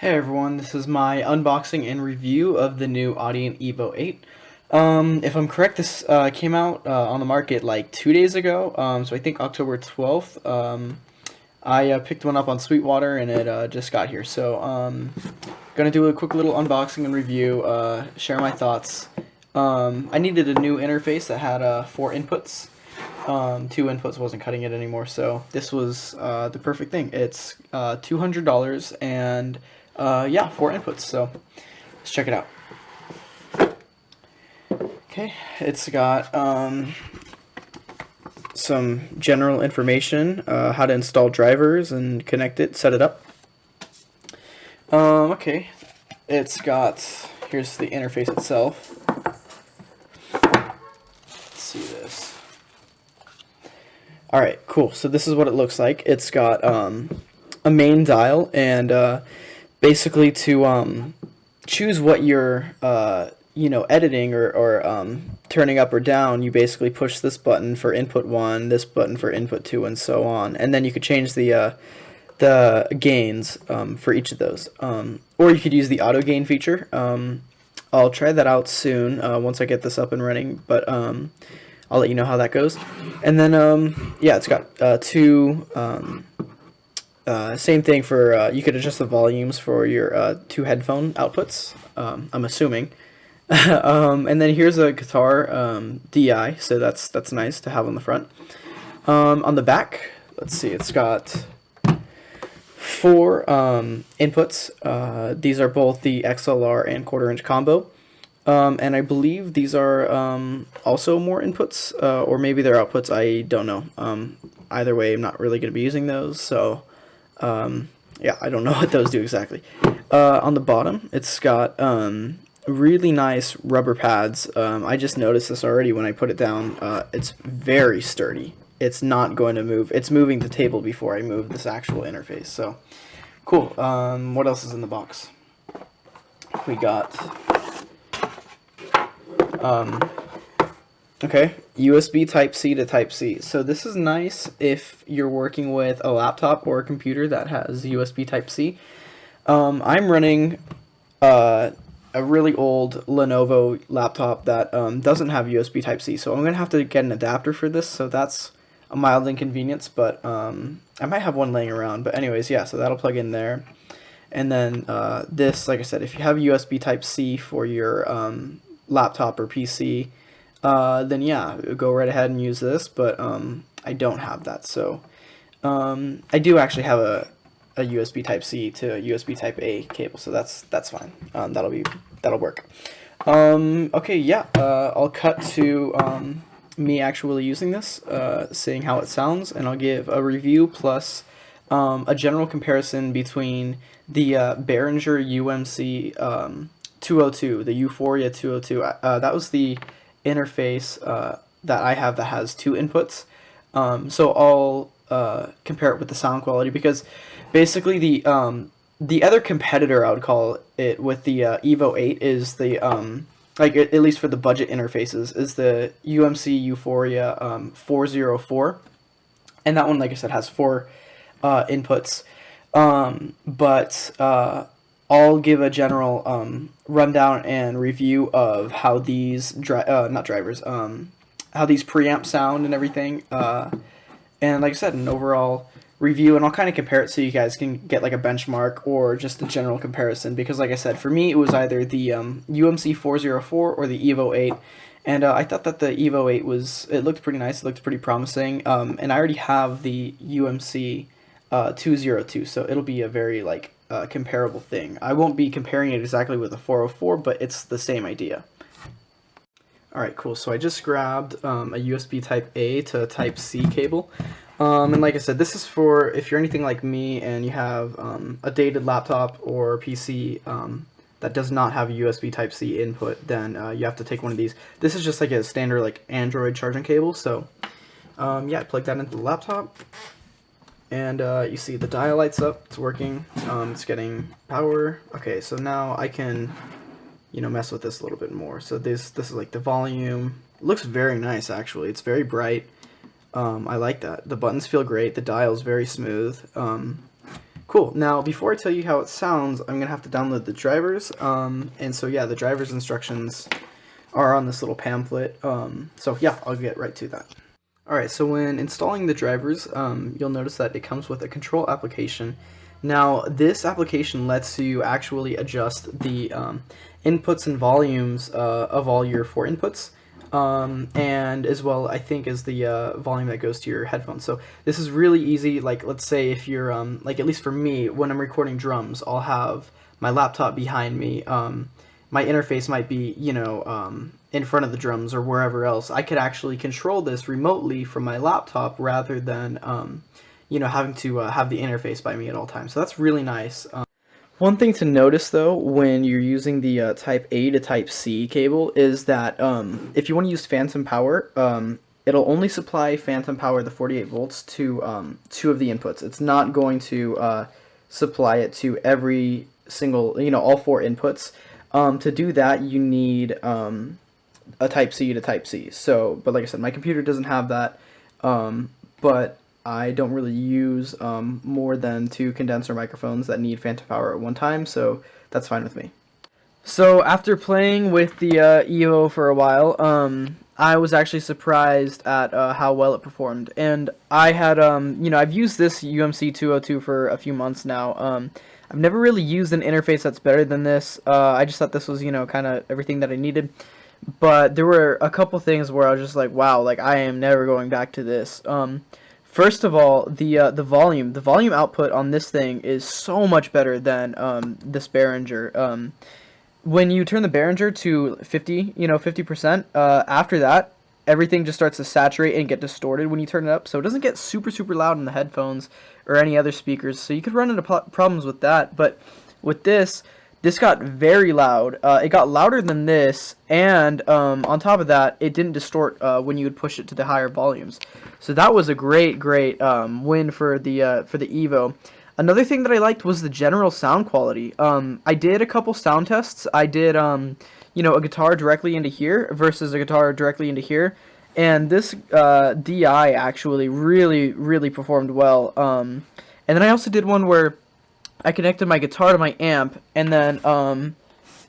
Hey everyone, this is my unboxing and review of the new Audient Evo 8. If I'm correct, this came out on the market like 2 days ago, so I think October 12th. I picked one up on Sweetwater and it just got here. So gonna do a quick little unboxing and review, share my thoughts. I needed a new interface that had 4 inputs. 2 inputs wasn't cutting it anymore, so this was the perfect thing. It's $200 and yeah, 4 inputs, so let's check it out. Okay, it's got some general information, how to install drivers and connect it, set it up. Okay, it's got, here's the interface itself. Let's see this. Alright, cool, so this is what it looks like. It's got a main dial, and basically to choose what you're editing or turning up or down, you basically push this button for input 1, this button for input 2, and so on, and then you could change the gains for each of those, or you could use the auto gain feature. I'll try that out soon once I get this up and running, but I'll let you know how that goes. And then yeah, it's got two same thing for, you could adjust the volumes for your 2 headphone outputs, I'm assuming. And then here's a guitar DI, so that's nice to have on the front. On the back, let's see, it's got 4 inputs. These are both the XLR and 1/4-inch combo. And I believe these are also more inputs, or maybe they're outputs, I don't know. Either way, I'm not really going to be using those, so yeah, I don't know what those do exactly. On the bottom, it's got really nice rubber pads. I just noticed this already when I put it down. It's very sturdy. It's not going to move. It's moving the table before I move this actual interface. So, cool. What else is in the box? We got okay, USB Type-C to Type-C. So this is nice if you're working with a laptop or a computer that has USB Type-C. I'm running a really old Lenovo laptop that doesn't have USB Type-C, so I'm going to have to get an adapter for this, so that's a mild inconvenience, but I might have one laying around. But anyways, yeah, so that'll plug in there. And then this, like I said, if you have USB Type-C for your laptop or PC, then yeah, go right ahead and use this, but I don't have that, so I do actually have a USB Type-C to USB Type-A cable, so that's fine. That'll work. Okay, yeah, I'll cut to me actually using this, seeing how it sounds, and I'll give a review plus a general comparison between the Behringer UMC 202, the Euphoria 202. That was the interface that I have that has 2 inputs. So I'll compare it with the sound quality, because basically the other competitor, I would call it, with the Evo 8 is the like, at least for the budget interfaces, is the UMC Euphoria 404, and that one, like I said, has 4 inputs. But I'll give a general rundown and review of how these not drivers, how these preamps sound and everything, and like I said, an overall review, and I'll kind of compare it so you guys can get like a benchmark or just a general comparison, because like I said, for me it was either the UMC 404 or the Evo 8, and I thought that the Evo 8 it looked pretty nice, it looked pretty promising, and I already have the UMC 202, so it'll be a very like comparable thing. I won't be comparing it exactly with the 404, but it's the same idea. Alright, cool. So I just grabbed a USB Type-A to Type-C cable. And like I said, this is for if you're anything like me and you have a dated laptop or PC that does not have a USB Type-C input, then you have to take one of these. This is just like a standard like Android charging cable. So yeah, I plug that into the laptop. And you see the dial lights up, it's working, it's getting power. Okay, so now I can, mess with this a little bit more. So this is like the volume. It looks very nice, actually. It's very bright. I like that. The buttons feel great. The dial's very smooth. Cool. Now, before I tell you how it sounds, I'm gonna have to download the drivers. And so yeah, the drivers instructions are on this little pamphlet. So yeah, I'll get right to that. Alright, so when installing the drivers, you'll notice that it comes with a control application. Now, this application lets you actually adjust the inputs and volumes of all your 4 inputs, and as well, I think, as the volume that goes to your headphones. So this is really easy. Like, let's say if you're, like, at least for me, when I'm recording drums, I'll have my laptop behind me. My interface might be, you know, in front of the drums or wherever else. I could actually control this remotely from my laptop rather than, you know, having to have the interface by me at all times. So that's really nice. One thing to notice, though, when you're using the Type A to Type C cable is that if you want to use phantom power, it'll only supply phantom power, the 48 volts, to 2 of the inputs. It's not going to supply it to every single, you know, all 4 inputs. To do that, you need a Type C to Type C. So, but like I said, my computer doesn't have that, but I don't really use more than 2 condenser microphones that need phantom power at one time, so that's fine with me. So after playing with the Evo for a while, I was actually surprised at how well it performed. And I had, you know, I've used this UMC 202 for a few months now. I've never really used an interface that's better than this. I just thought this was, you know, kind of everything that I needed. But there were a couple things where I was just like, wow, like I am never going back to this. First of all, the volume output on this thing is so much better than this Behringer. When you turn the Behringer to 50%, after that, everything just starts to saturate and get distorted when you turn it up. So it doesn't get super loud in the headphones or any other speakers. So you could run into problems with that. But with this got very loud. It got louder than this, and on top of that, it didn't distort when you would push it to the higher volumes. So that was a great win for the Evo. Another thing that I liked was the general sound quality. I did a couple sound tests. I did you know, a guitar directly into here versus a guitar directly into here, and this DI actually really performed well. And then I also did one where I connected my guitar to my amp and then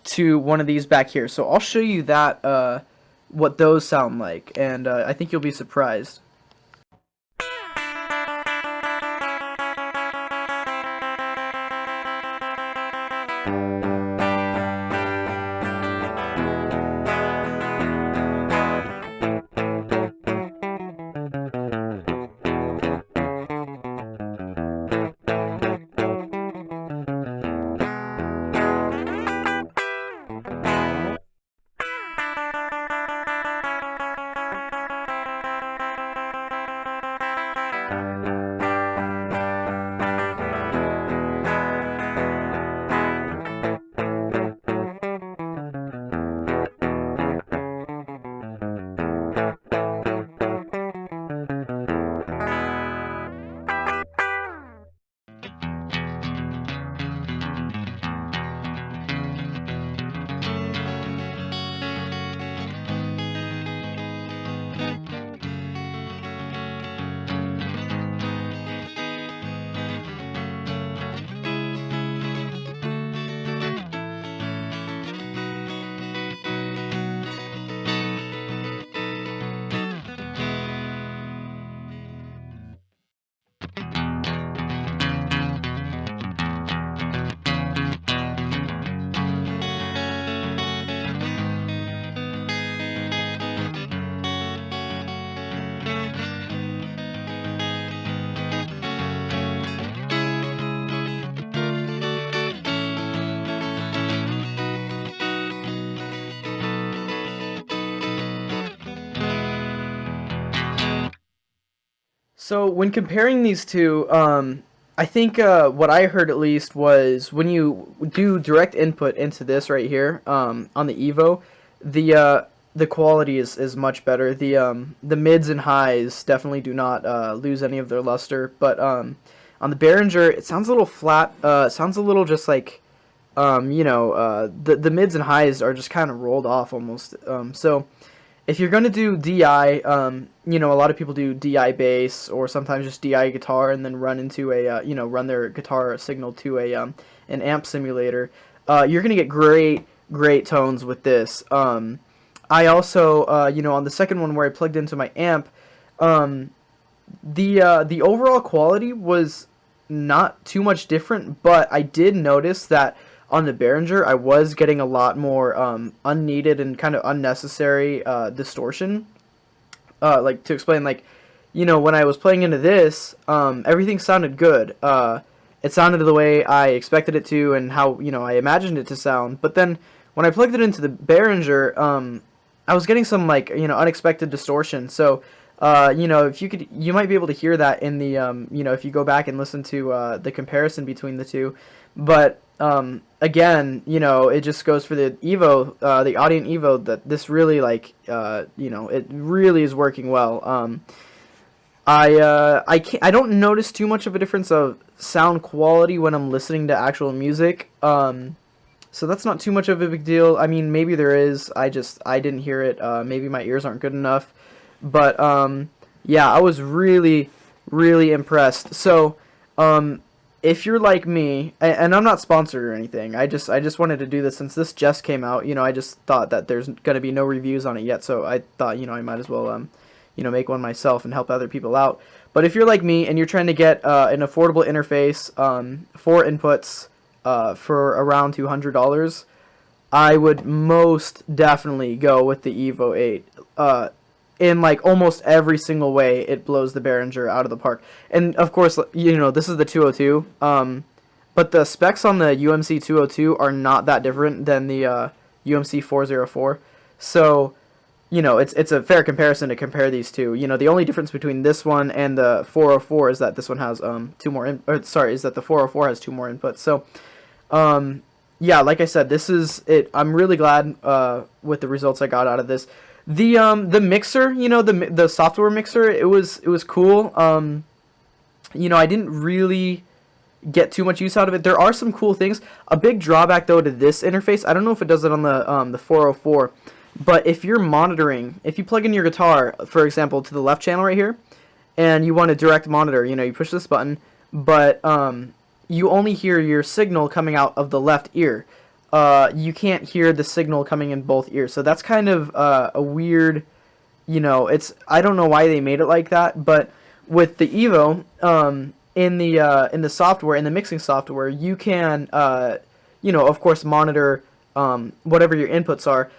to one of these back here. So I'll show you that what those sound like, and I think you'll be surprised. So when comparing these two, I think what I heard at least was when you do direct input into this right here on the Evo, the quality is much better. The mids and highs definitely do not lose any of their luster, but on the Behringer it sounds a little flat. Sounds a little just like you know, the mids and highs are just kind of rolled off almost. So if you're gonna do DI, a lot of people do DI bass or sometimes just DI guitar and then run into run their guitar signal to an amp simulator. You're gonna get great tones with this. I also, on the second one where I plugged into my amp, the overall quality was not too much different, but I did notice that on the Behringer, I was getting a lot more unneeded and kind of unnecessary distortion. To explain, when I was playing into this, everything sounded good. It sounded the way I expected it to and how, I imagined it to sound. But then when I plugged it into the Behringer, I was getting some, unexpected distortion. So, if you might be able to hear that in the, if you go back and listen to the comparison between the two. But again, it just goes for the Evo, the Audient Evo, that this really it really is working well. I don't notice too much of a difference of sound quality when I'm listening to actual music. So that's not too much of a big deal. I mean, maybe there is. I didn't hear it. Maybe my ears aren't good enough. But yeah, I was really impressed. So if you're like me, and I'm not sponsored or anything, I just wanted to do this since this just came out. I just thought that there's gonna be no reviews on it yet, so I thought I might as well make one myself and help other people out. But if you're like me and you're trying to get an affordable interface, 4 inputs for around $200, I would most definitely go with the Evo 8. In almost every single way, it blows the Behringer out of the park. And of course, this is the 202. But the specs on the UMC 202 are not that different than the UMC 404. So, it's a fair comparison to compare these two. The only difference between this one and the 404 is that this one has is that the 404 has 2 more inputs. So, yeah, like I said, this is it. I'm really glad with the results I got out of this. The mixer, the software mixer, it was cool. I didn't really get too much use out of it. There are some cool things. A big drawback though to this interface, I don't know if it does it on the 404, but if you're monitoring, if you plug in your guitar, for example, to the left channel right here, and you want to direct monitor, you push this button, but you only hear your signal coming out of the left ear. You can't hear the signal coming in both ears. So that's kind of a weird, I don't know why they made it like that, but with the Evo, in the software, in the mixing software, you can, of course monitor whatever your inputs are,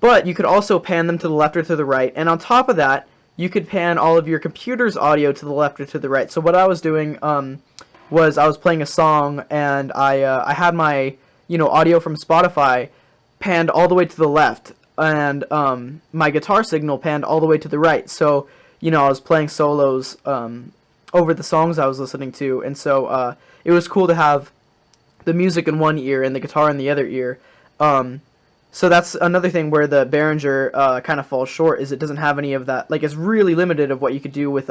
but you could also pan them to the left or to the right, and on top of that, you could pan all of your computer's audio to the left or to the right. So what I was doing was I was playing a song, and I had my audio from Spotify panned all the way to the left, and my guitar signal panned all the way to the right. So, I was playing solos over the songs I was listening to, and so it was cool to have the music in one ear and the guitar in the other ear. So that's another thing where the Behringer kind of falls short, is it doesn't have any of that. It's really limited of what you could do with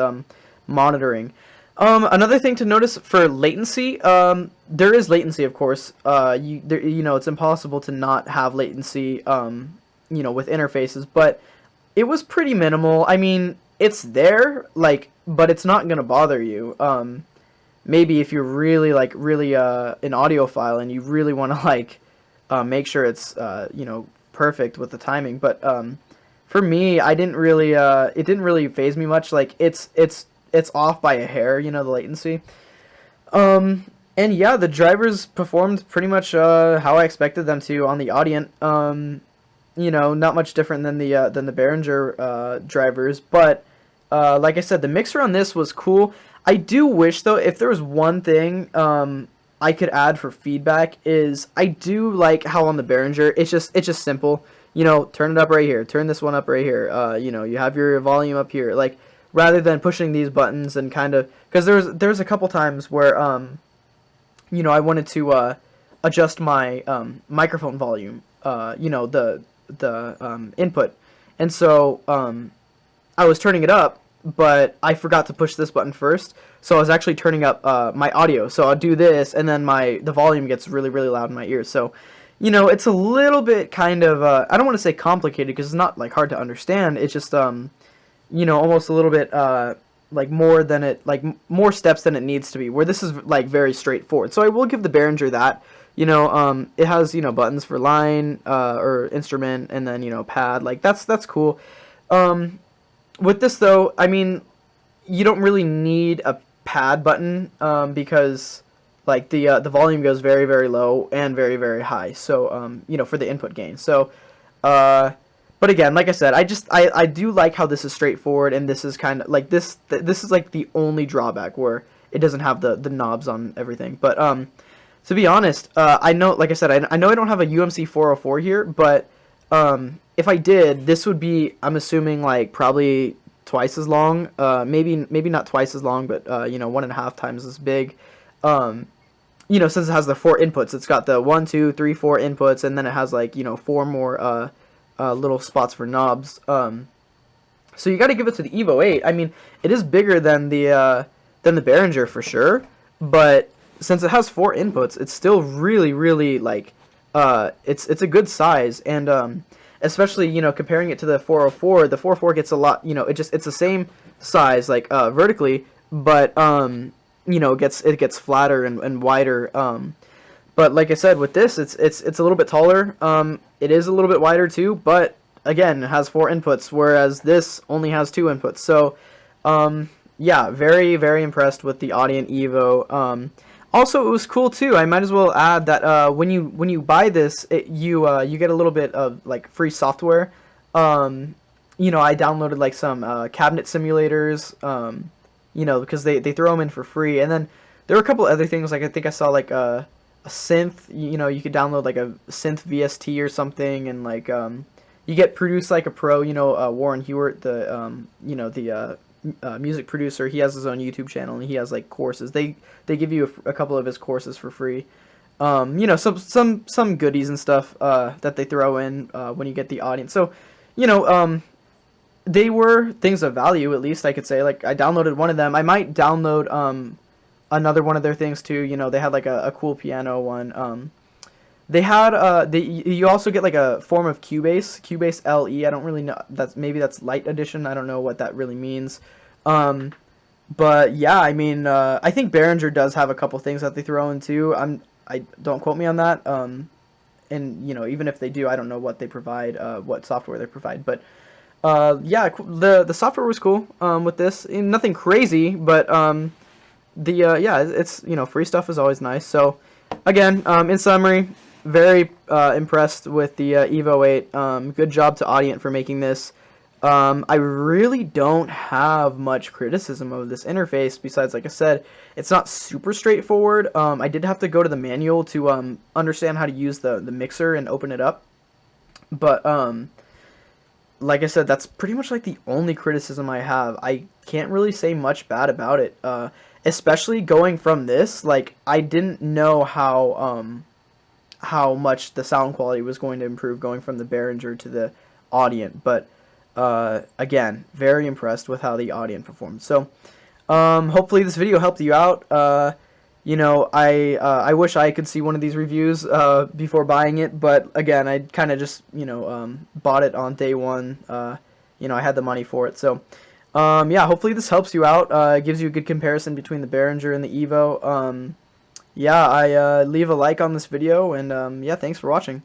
monitoring. Another thing to notice for latency, there is latency, of course. It's impossible to not have latency, with interfaces, but it was pretty minimal. I mean, it's there, but it's not gonna bother you. Maybe if you're really, an audiophile and you really want to, make sure it's, perfect with the timing. But for me, it didn't really faze me much. It's off by a hair, the latency. And yeah, the drivers performed pretty much how I expected them to on the Audient. Not much different than the Behringer drivers, but like I said, the mixer on this was cool. I do wish though, if there was one thing I could add for feedback, is I do like how on the Behringer it's just simple. Turn it up right here, turn this one up right here. You have your volume up here, rather than pushing these buttons and kind of, because there's a couple times where I wanted to adjust my microphone volume, the input, and so I was turning it up, but I forgot to push this button first, so I was actually turning up my audio. So I'll do this, and then the volume gets really loud in my ears. So you know, it's a little bit kind of, I don't want to say complicated because it's not like hard to understand. It's just, you know, almost a little bit, like more than it, like more steps than it needs to be, where this is like very straightforward. So I will give the Behringer that. You know, it has, you know, buttons for line, or instrument, and then, you know, pad. Like, that's cool. With this, though, I mean, you don't really need a pad button, because, like, the volume goes very, very low and very, very high. So, you know, for the input gain. So, but again, like I said, I do like how this is straightforward, and this is kind of, like, this is, like, the only drawback, where it doesn't have the knobs on everything. But, to be honest, I know, like I said, I know I don't have a UMC 404 here, but if I did, this would be, I'm assuming, like, probably twice as long. Maybe not twice as long, but you know, 1.5 times as big. You know, since it has the 4 inputs, it's got the 1, 2, 3, 4 inputs, and then it has, like, you know, 4 more little spots for knobs. So you got to give it to the Evo 8. I mean, it is bigger than the Behringer for sure, but since it has 4 inputs, it's still really, really, like, it's a good size, and especially, you know, comparing it to the 404, the 404 gets a lot, you know, it's the same size, like, vertically, but you know, it gets flatter and wider. But like I said, with this, it's a little bit taller. It is a little bit wider too, but again, it has 4 inputs, whereas this only has 2 inputs. So, yeah, very, very impressed with the Audient Evo. Also, it was cool too. I might as well add that when you buy this, you get a little bit of, like, free software. You know, I downloaded, like, some cabinet simulators. You know, because they throw them in for free, and then there were a couple other things. Like, I think I saw, like, a synth. You know, you could download, like, a synth VST or something, and, like, you get Produce Like a Pro. You know, Warren Hewart, the you know, the music producer, he has his own YouTube channel, and he has, like, courses. They give you a couple of his courses for free. You know, some goodies and stuff that they throw in when you get the audience. So, you know, they were things of value, at least I could say. Like, I downloaded one of them. I might download another one of their things too. You know, they had, like, a cool piano one. They had you also get, like, a form of Cubase LE. I don't really know. Maybe that's light edition. I don't know what that really means. But yeah, I mean, I think Behringer does have a couple things that they throw in too. I don't quote me on that. And, you know, even if they do, I don't know what they provide, what software they provide. But yeah, the software was cool with this. Nothing crazy, but yeah, it's, you know, free stuff is always nice. So again, in summary, very impressed with the Evo 8. Good job to Audient for making this. I really don't have much criticism of this interface besides, like I said, it's not super straightforward. I did have to go to the manual to understand how to use the mixer and open it up. But like I said, that's pretty much, like, the only criticism I have. I can't really say much bad about it. Especially going from this, like, I didn't know how much the sound quality was going to improve going from the Behringer to the Audient, but again, very impressed with how the Audient performed. So hopefully this video helped you out. You know, I wish I could see one of these reviews before buying it, but again, I kind of just, you know, bought it on day one. You know, I had the money for it. So yeah, hopefully this helps you out. Gives you a good comparison between the Behringer and the Evo. Yeah, leave a like on this video, and yeah, thanks for watching.